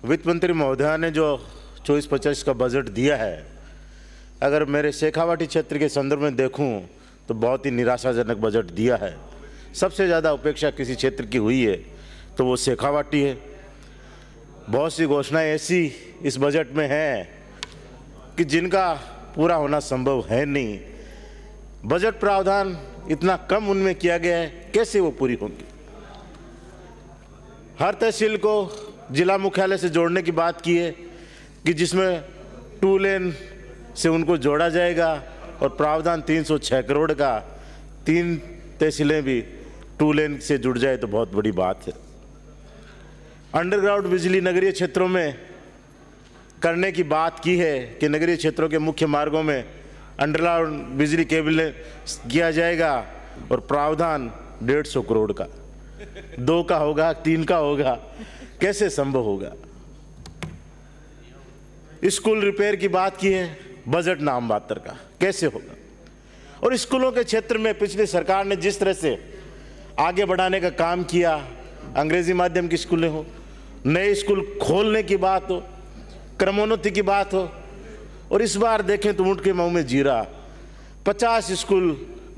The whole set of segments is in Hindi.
वित्त मंत्री महोदया ने जो 24-25 का बजट दिया है, अगर मेरे शेखावाटी क्षेत्र के संदर्भ में देखूं तो बहुत ही निराशाजनक बजट दिया है। सबसे ज़्यादा उपेक्षा किसी क्षेत्र की हुई है तो वो शेखावाटी है। बहुत सी घोषणाएं ऐसी इस बजट में हैं कि जिनका पूरा होना संभव है नहीं। बजट प्रावधान इतना कम उनमें किया गया है, कैसे वो पूरी होंगी। हर तहसील को जिला मुख्यालय से जोड़ने की बात की है कि जिसमें 2 लेन से उनको जोड़ा जाएगा और प्रावधान 306 करोड़ का, 3 तहसीलें भी 2 लेन से जुड़ जाए तो बहुत बड़ी बात है। अंडरग्राउंड बिजली नगरीय क्षेत्रों में करने की बात की है कि नगरीय क्षेत्रों के मुख्य मार्गों में अंडरग्राउंड बिजली केबल किया जाएगा और प्रावधान 150 करोड़ का, 2 का होगा, 3 का होगा, कैसे संभव होगा। स्कूल रिपेयर की बात की है, बजट नाम मात्र का, कैसे होगा। और स्कूलों के क्षेत्र में पिछली सरकार ने जिस तरह से आगे बढ़ाने का काम किया, अंग्रेजी माध्यम की स्कूलें हो, नए स्कूल खोलने की बात हो, क्रमोन्नति की बात हो, और इस बार देखें तो ऊँट के मुंह में जीरा, 50 स्कूल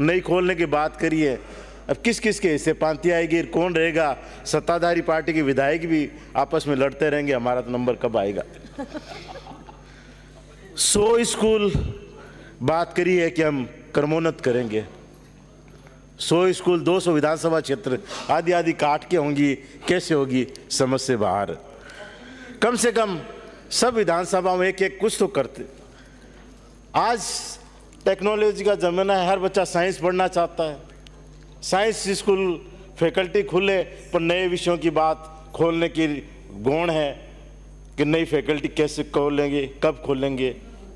नई खोलने की बात करिए। अब किस किस के हिस्से पांति आएगी, कौन रहेगा। सत्ताधारी पार्टी के विधायक भी आपस में लड़ते रहेंगे, हमारा तो नंबर कब आएगा। 100 स्कूल बात करी है कि हम क्रमोन्नत करेंगे। 100 स्कूल 200 विधानसभा क्षेत्र आदि आदि काट के होंगी, कैसे होगी, समझ से बाहर। कम से कम सब विधानसभा में एक एक कुछ तो करते। आज टेक्नोलॉजी का ज़माना है, हर बच्चा साइंस पढ़ना चाहता है। साइंस स्कूल फैकल्टी खुले पर नए विषयों की बात खोलने की गौण है कि नई फैकल्टी कैसे खोलेंगे, कब खोलेंगे,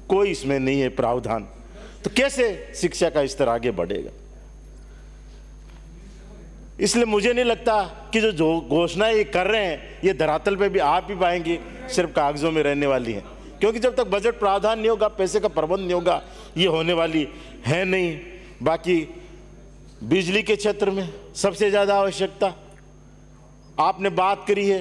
कोई इसमें नहीं है प्रावधान। तो कैसे शिक्षा का स्तर आगे बढ़ेगा। इसलिए मुझे नहीं लगता कि जो घोषणाएं ये कर रहे हैं ये धरातल पे भी आप ही पाएंगे, सिर्फ कागजों में रहने वाली हैं। क्योंकि जब तक बजट प्रावधान नहीं होगा, पैसे का प्रबंध नहीं होगा, ये होने वाली है नहीं। बाकी बिजली के क्षेत्र में सबसे ज़्यादा आवश्यकता आपने बात करी है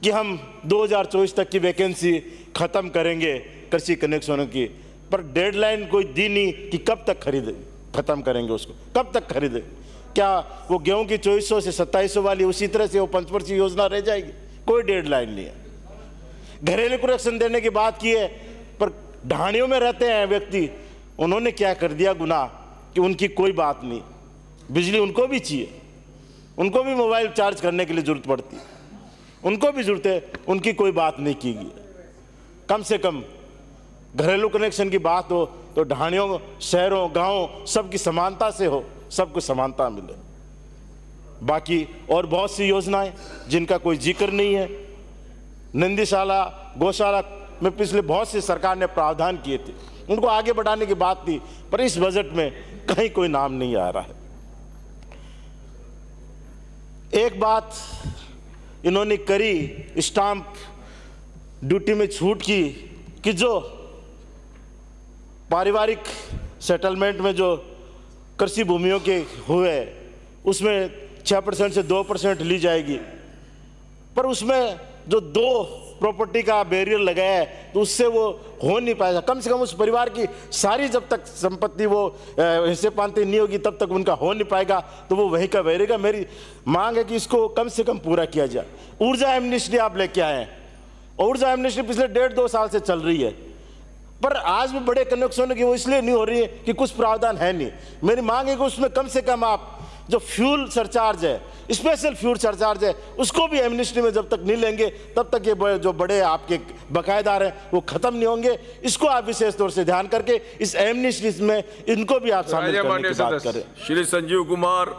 कि हम 2024 तक की वैकेंसी ख़त्म करेंगे कृषि कनेक्शनों की, पर डेडलाइन कोई दी नहीं कि कब तक खरीदे, ख़त्म करेंगे उसको, कब तक खरीदे। क्या वो गेहूं की 2400 से 2700 वाली उसी तरह से वो पंचवर्षीय योजना रह जाएगी, कोई डेडलाइन नहीं है। घरेलू कनेक्शन देने की बात की है, पर ढाणियों में रहते हैं व्यक्ति, उन्होंने क्या कर दिया गुनाह कि उनकी कोई बात नहीं। बिजली उनको भी चाहिए, उनको भी मोबाइल चार्ज करने के लिए ज़रूरत पड़ती, उनको भी ज़रूरत है, उनकी कोई बात नहीं की गई। कम से कम घरेलू कनेक्शन की बात हो तो ढाणियों, शहरों, गाँव सबकी समानता से हो, सबको समानता मिले। बाकी और बहुत सी योजनाएं जिनका कोई जिक्र नहीं है। नंदीशाला, गौशाला में पिछले बहुत सी सरकार ने प्रावधान किए थे, उनको आगे बढ़ाने की बात थी, पर इस बजट में कहीं कोई नाम नहीं आ रहा है। एक बात इन्होंने करी, स्टाम्प ड्यूटी में छूट की कि जो पारिवारिक सेटलमेंट में जो कृषि भूमियों के हुए उसमें 6% से 2% ली जाएगी, पर उसमें जो 2 प्रॉपर्टी का बैरियर लगाया है तो उससे वो हो नहीं पाएगा। कम से कम उस परिवार की सारी जब तक संपत्ति वो हिस्से पांति नहीं होगी तब तक उनका हो नहीं पाएगा, तो वो वहीं का रहेगा। मेरी मांग है कि इसको कम से कम पूरा किया जाए। ऊर्जा एमनेस्टी आप लेके आए हैं, ऊर्जा एमनेस्टी पिछले 1.5-2 साल से चल रही है, पर आज भी बड़े कनेक्शनों की वो इसलिए नहीं हो रही है कि कुछ प्रावधान है नहीं। मेरी मांग है कि उसमें कम से कम आप जो फ्यूल सरचार्ज है, स्पेशल फ्यूल सरचार्ज है, उसको भी एमनेस्टी में जब तक नहीं लेंगे तब तक ये जो बड़े आपके बकायेदार हैं वो खत्म नहीं होंगे। इसको आप विशेष तौर से ध्यान करके इस एमनेस्टी में इनको भी आप शामिल करने की बात करें। श्री संजीव कुमार।